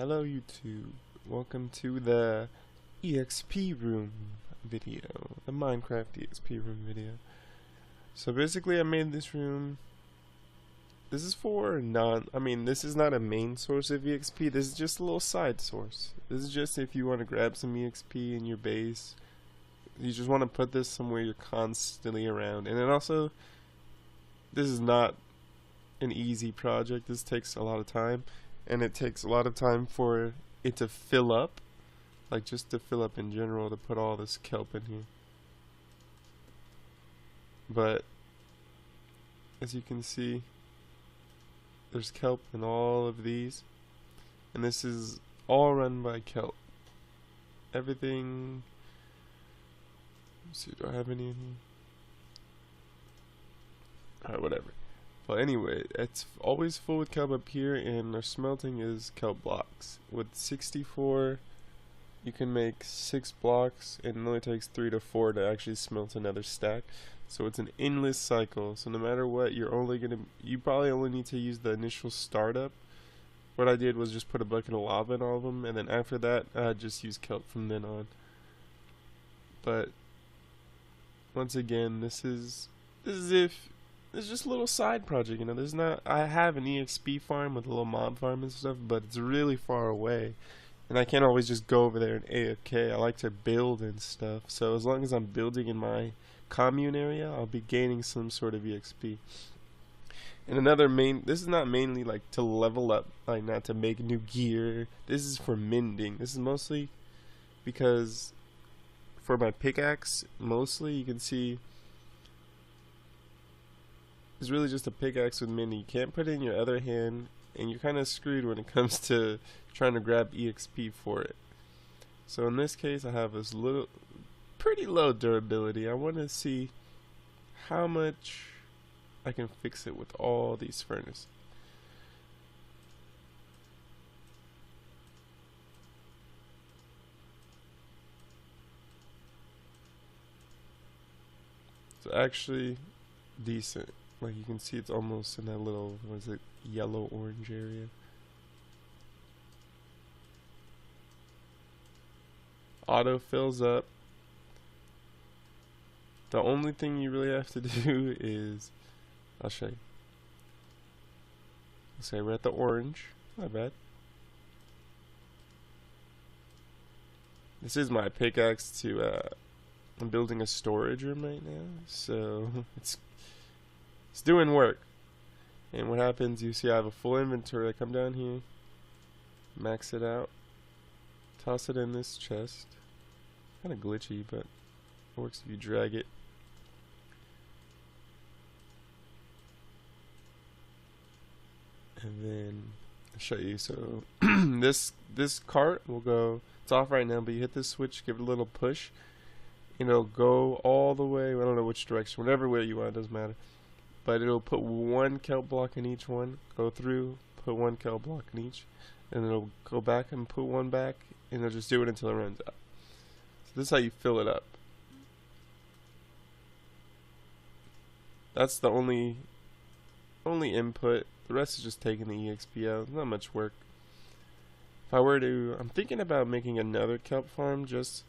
Hello YouTube, welcome to the EXP room video, the Minecraft EXP room video. So basically I made this room, this is for this is not a main source of EXP, this is just a little side source. This is just if you want to grab some EXP in your base, you just want to put this somewhere you're constantly around. And then also, this is not an easy project, this takes a lot of time. And it takes a lot of time for it to fill up, like just to fill up in general, to put all this kelp in here. But as you can see, there's kelp in all of these, and this is all run by kelp. Everything. Let's see, do I have any in here? Alright, whatever. But anyway, it's always full with kelp up here, and our smelting is kelp blocks. With 64, you can make 6 blocks, and it only takes 3 to 4 to actually smelt another stack. So it's an endless cycle. So no matter what, you probably only need to use the initial startup. What I did was just put a bucket of lava in all of them, and then after that, I just use kelp from then on. But once again, this is just a little side project, you know. I have an EXP farm with a little mob farm and stuff, but it's really far away, and I can't always just go over there and AFK. I like to build and stuff, so as long as I'm building in my commune area, I'll be gaining some sort of EXP. And this is not mainly like to level up, like not to make new gear. This is for mending. This is mostly because for my pickaxe, mostly you can see it's really just a pickaxe with mending. You can't put it in your other hand, and you're kind of screwed when it comes to trying to grab EXP for it. So in this case, I have this pretty low durability. I want to see how much I can fix it with all these furnaces. It's actually decent. Like you can see, it's almost in that little, what is it, yellow-orange area. Auto fills up. The only thing you really have to do is, I'll show you. Say we're at the orange. My bad. This is my pickaxe I'm building a storage room right now, so it's doing work. And what happens, you see I have a full inventory. I come down here, max it out, toss it in this chest. Kind of glitchy, but it works if you drag it. And then I'll show you. So this cart will go, it's off right now, but you hit this switch, give it a little push, and it'll go all the way, I don't know which direction, whatever way you want, it doesn't matter. But it'll put 1 kelp block in each one, go through, put 1 kelp block in each, and it'll go back and put 1 back, and it'll just do it until it runs out. So this is how you fill it up. That's the only input. The rest is just taking the EXP out. It's not much work. If I were to, I'm thinking about making another kelp farm just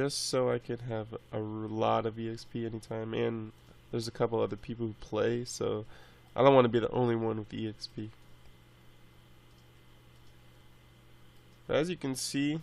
so I can have a lot of EXP anytime, and there's a couple other people who play, so I don't want to be the only one with EXP. But as you can see,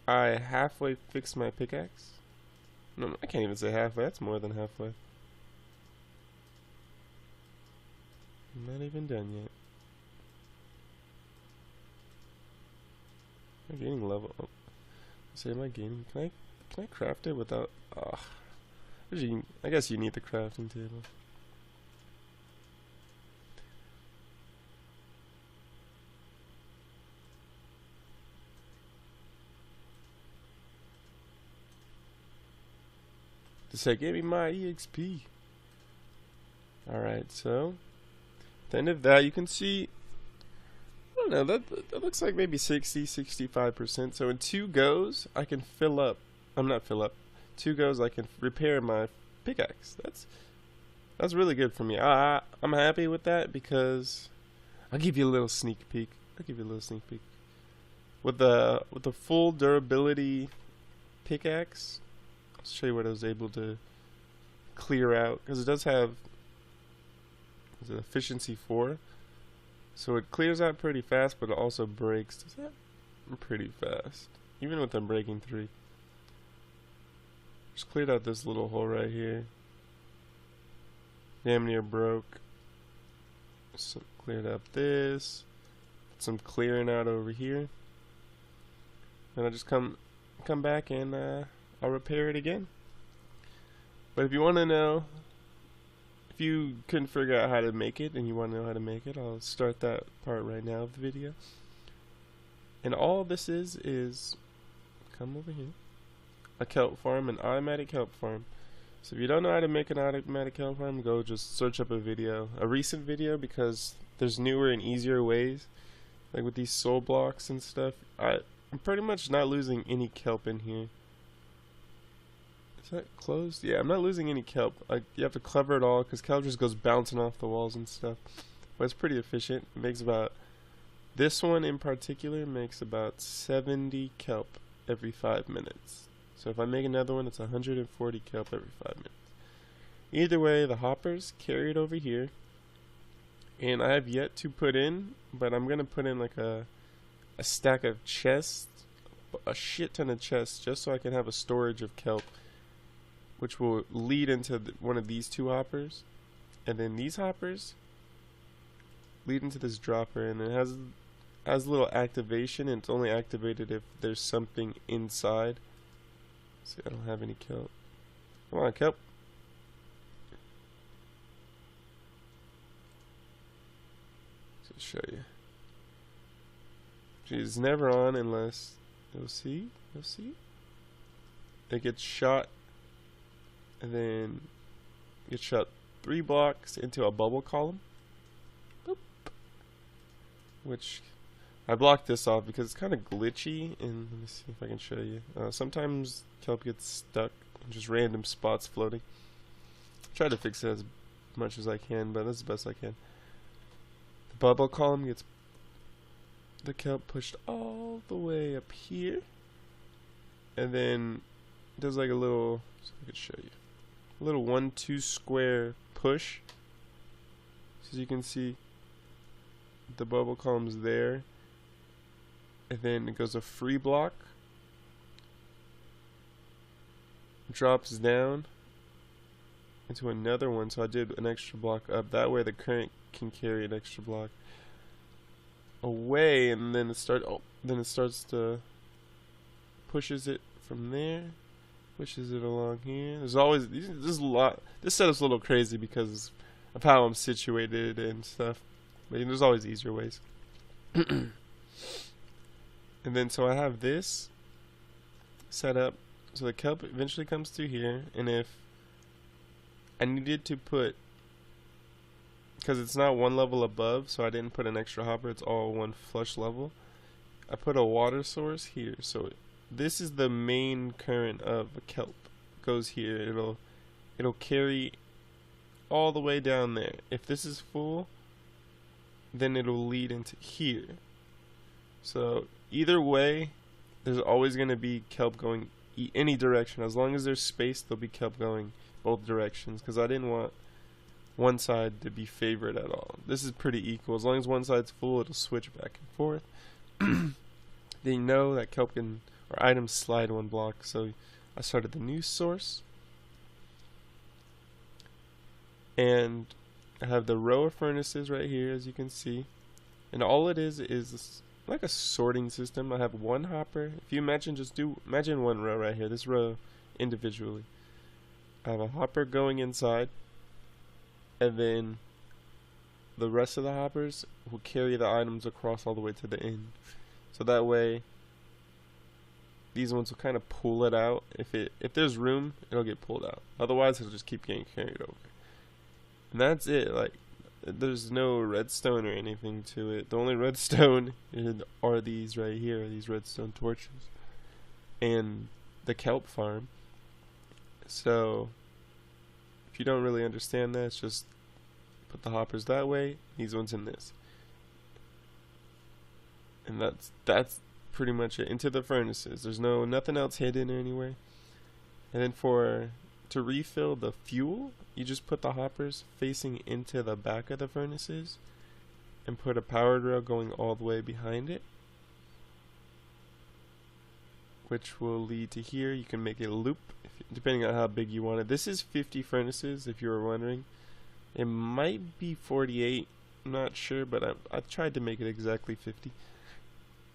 I halfway fixed my pickaxe. No, I can't even say halfway, that's more than halfway. I'm not even done yet. I'm gaining level. Oh. Say, am I gaining? Can I craft it without? I guess you need the crafting table. To say, give me my EXP. Alright, so at the end of that, you can see, I don't know, that looks like maybe 65%. So in 2 goes, I can fill up. 2 goes, I can repair my pickaxe. That's really good for me. I'm happy with that because I'll give you a little sneak peek. With the full durability pickaxe, I'll show you what I was able to clear out, because it does have efficiency 4, so it clears out pretty fast, but it also breaks pretty fast, even with them breaking 3. Just cleared out this little hole right here. Damn near broke. So cleared up this. Some clearing out over here. And I'll just come back and I'll repair it again. But if you want to know, if you couldn't figure out how to make it and you want to know how to make it, I'll start that part right now of the video. And all this is, come over here, a kelp farm, an automatic kelp farm. So if you don't know how to make an automatic kelp farm, go just search up a video, a recent video, because there's newer and easier ways. Like with these soul blocks and stuff, I'm pretty much not losing any kelp in here. Is that closed? Yeah, I'm not losing any kelp. You have to cover it all, because kelp just goes bouncing off the walls and stuff. But it's pretty efficient. It makes about, this one in particular makes about 70 kelp every 5 minutes. So if I make another one, it's 140 kelp every 5 minutes. Either way, the hoppers carry it over here. And I have yet to put in, but I'm going to put in like a stack of chests, a shit ton of chests, just so I can have a storage of kelp, which will lead into one of these 2 hoppers. And then these hoppers lead into this dropper, and it has a little activation, and it's only activated if there's something inside. See, I don't have any kelp. Come on, kelp. Let's show you. She's never on unless, you'll see, it gets shot, and then gets shot 3 blocks into a bubble column. Boop. Which I blocked this off because it's kind of glitchy, and let me see if I can show you. Sometimes kelp gets stuck in just random spots floating. Try to fix it as much as I can, but that's the best I can. The bubble column gets the kelp pushed all the way up here, and then does like a little, so I could show you, a little 1-2 square push. So as you can see, the bubble column's there, and then it goes a free block, drops down into another one. So I did an extra block up, that way the current can carry an extra block away, and then it starts to pushes it from there, pushes it along here. There's always there's a lot. This setup's a little crazy because of how I'm situated and stuff, but there's always easier ways. And then so I have this set up so the kelp eventually comes through here, and if I needed to put, because it's not one level above, so I didn't put an extra hopper, it's all one flush level, I put a water source here. So this is the main current of a kelp. It goes here, it'll carry all the way down there. If this is full, then it'll lead into here. So either way, there's always going to be kelp going any direction. As long as there's space, there'll be kelp going both directions, because I didn't want one side to be favored at all. This is pretty equal. As long as one side's full, it'll switch back and forth. Then you know that kelp can, or items slide one block. So I started the new source, and I have the row of furnaces right here, as you can see, and all it is like a sorting system. I have one hopper. If you imagine, imagine one row right here, this row individually. I have a hopper going inside, and then the rest of the hoppers will carry the items across all the way to the end. So that way, these ones will kind of pull it out. If there's room, it'll get pulled out. Otherwise, it'll just keep getting carried over. And that's it. Like, there's no redstone or anything to it. The only redstone are these right here, these redstone torches, and the kelp farm. So if you don't really understand that, it's just put the hoppers that way, these ones in this, and pretty much it. Into the furnaces. There's nothing else hidden anywhere. And then to refill the fuel, you just put the hoppers facing into the back of the furnaces and put a power rail going all the way behind it, which will lead to here. You can make a loop depending on how big you want it. This is 50 furnaces, if you were wondering. It might be 48, I'm not sure, but I tried to make it exactly 50.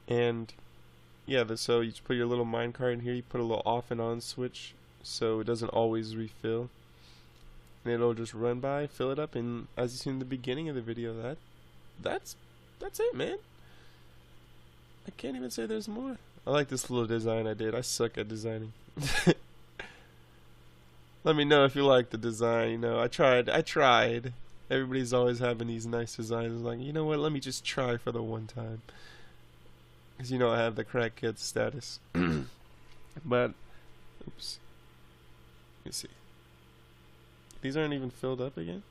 And yeah, so you just put your little minecart in here. You put a little off and on switch so it doesn't always refill, and it'll just run by, fill it up, and as you see in the beginning of the video, that's it, man. I can't even say there's more. I like this little design I did. I suck at designing. Let me know if you like the design. You know, I tried. Everybody's always having these nice designs. Like, you know what, let me just try for the one time, because you know I have the crackhead status. But oops, let me see. These aren't even filled up again.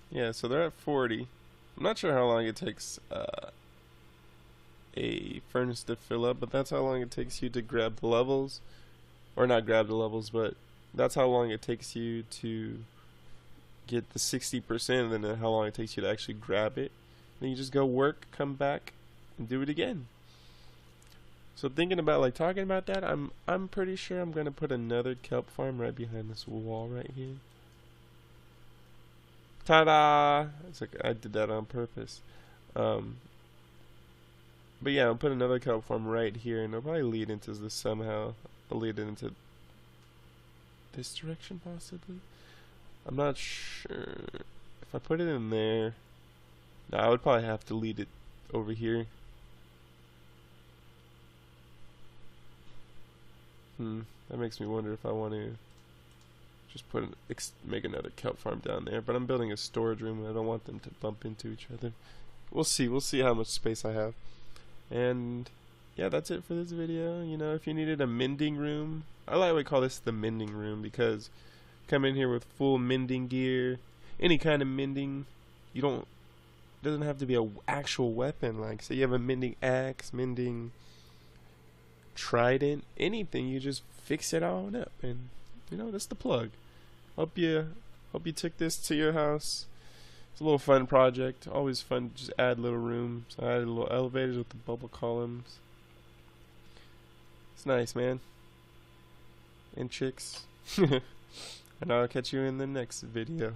Yeah, so they're at 40. I'm not sure how long it takes a furnace to fill up, but that's how long it takes you to grab the levels. Or not grab the levels, but that's how long it takes you to get the 60%, and then how long it takes you to actually grab it. Then you just go work, come back, and do it again. So thinking about, like, talking about that, I'm pretty sure I'm gonna put another kelp farm right behind this wall right here. Ta-da! It's like I did that on purpose. But yeah, I'll put another kelp farm right here, and it'll probably lead into this somehow. I'll lead it into this direction possibly. I'm not sure. If I put it in there, no, I would probably have to lead it over here. That makes me wonder if I want to just make another kelp farm down there. But I'm building a storage room, and I don't want them to bump into each other. We'll see. We'll see how much space I have. And yeah, that's it for this video. You know, if you needed a mending room, I like we call this the mending room, because come in here with full mending gear, any kind of mending. It doesn't have to be an actual weapon. Like, say you have a mending axe, mending trident, anything, you just fix it all up, and you know, that's the plug. Hope you took this to your house. It's a little fun project. Always fun to just add little rooms. I added little elevators with the bubble columns. It's nice, man. And chicks. And I'll catch you in the next video.